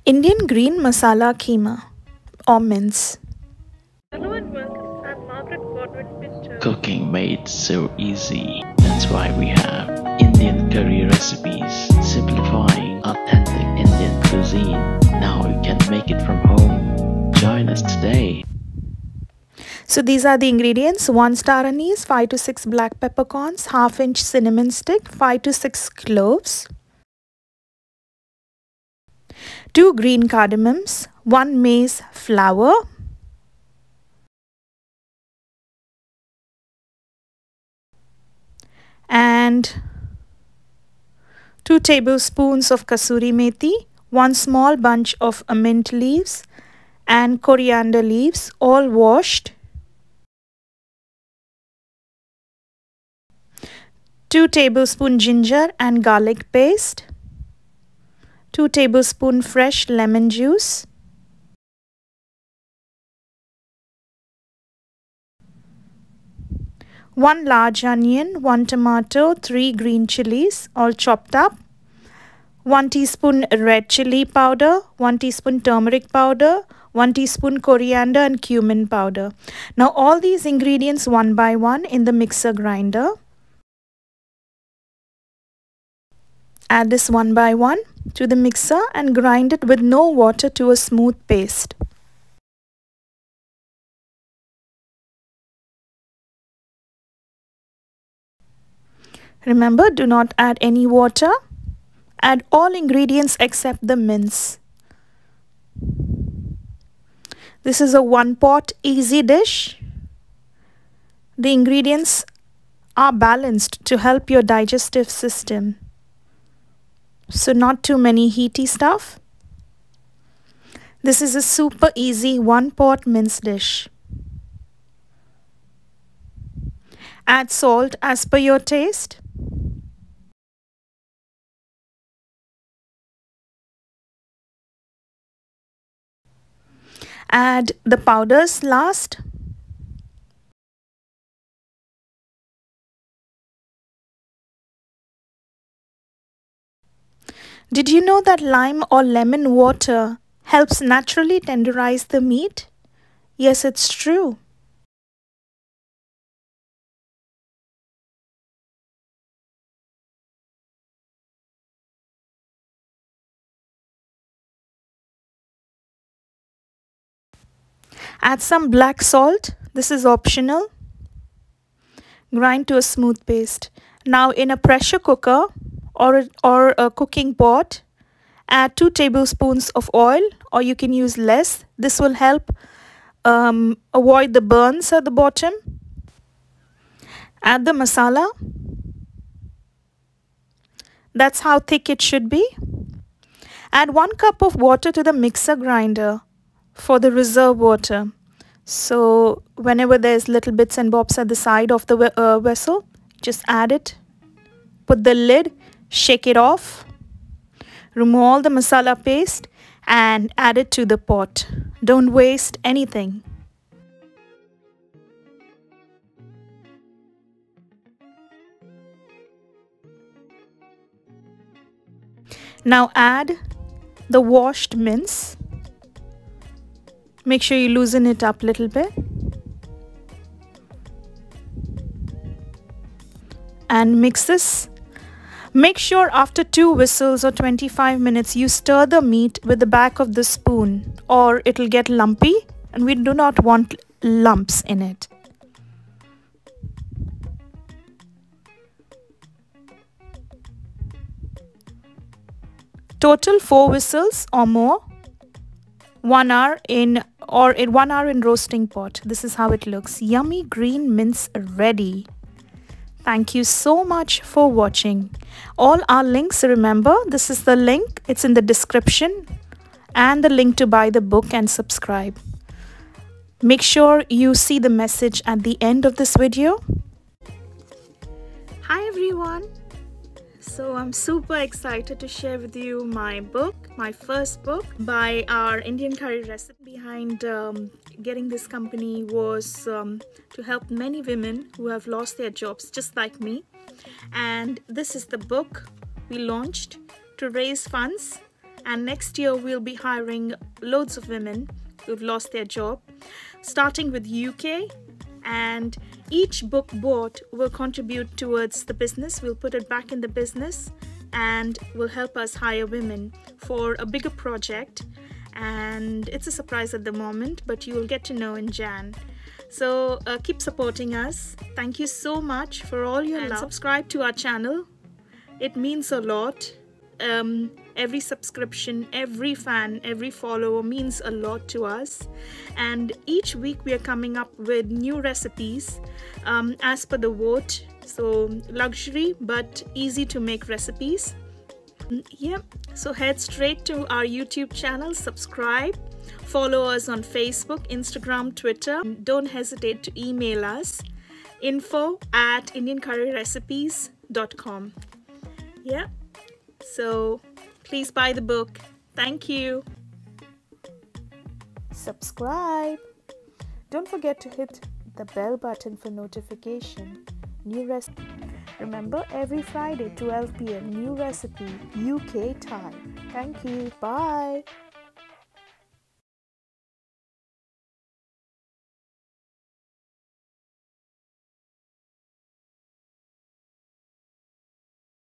Indian Green Masala Kheema or Mince. Hello and welcome. I'm Margaret Pinto. Cooking made so easy. That's why we have Indian curry recipes, simplifying authentic Indian cuisine. Now you can make it from home. Join us today. So these are the ingredients: 1 star anise, 5 to 6 black peppercorns, half-inch cinnamon stick, 5 to 6 cloves, 2 green cardamoms, 1 maize flour, and 2 tablespoons of kasuri methi, 1 small bunch of mint leaves and coriander leaves, all washed, 2 tablespoon ginger and garlic paste, 2 tablespoon fresh lemon juice, one large onion, 1 tomato, 3 green chilies all chopped up, 1 teaspoon red chili powder, 1 teaspoon turmeric powder, 1 teaspoon coriander and cumin powder. Now all these ingredients one by one in the mixer grinder. Add this one by one to the mixer and grind it with no water to a smooth paste. Remember, do not add any water. Add all ingredients except the mince. This is a one-pot easy dish. The ingredients are balanced to help your digestive system. So not too many heaty stuff. This is a super easy one-pot mince dish. Add salt as per your taste. Add the powders last. Did you know that lime or lemon water helps naturally tenderize the meat? Yes, it's true. Add some black salt. This is optional. Grind to a smooth paste. Now in a pressure cooker or a cooking pot, add 2 tablespoons of oil, or you can use less. This will help avoid the burns at the bottom. Add the masala. That's how thick it should be. Add 1 cup of water to the mixer grinder for the reserve water. So whenever there's little bits and bobs at the side of the vessel, just add it. Put the lid, shake it off. Remove all the masala paste and add it to the pot. Don't waste anything. Now add the washed mince. Make sure you loosen it up a little bit. And mix this. Make sure after 2 whistles or 25 minutes you stir the meat with the back of the spoon, or it'll get lumpy and we do not want lumps in it. Total 4 whistles or more. 1 hour in 1 hour in roasting pot. This is how it looks. Yummy green mince ready. Thank you so much for watching. All our links, remember, this is the link. It's in the description and the link to buy the book and subscribe. Make sure you see the message at the end of this video. Hi everyone. So I'm super excited to share with you my book, my first book by our Indian curry recipe. Behind getting this company was to help many women who have lost their jobs just like me. And this is the book we launched to raise funds and next year we'll be hiring loads of women who've lost their job, starting with UK, and each book bought will contribute towards the business. We'll put it back in the business and will help us hire women for a bigger project, and it's a surprise at the moment, but you will get to know in Jan. So keep supporting us. Thank you so much for all your love. Subscribe to our channel. It means a lot. Every subscription, every fan, every follower means a lot to us, and each week we are coming up with new recipes as per the vote. So luxury but easy to make recipes. Yeah, so head straight to our YouTube channel, subscribe, follow us on Facebook, Instagram, Twitter. Don't hesitate to email us, info@indiancurryrecipes.com. Yeah, so please buy the book. Thank you. Subscribe. Don't forget to hit the bell button for notification. New recipe. Remember, every Friday 12 p.m. new recipe, UK time. Thank you. Bye.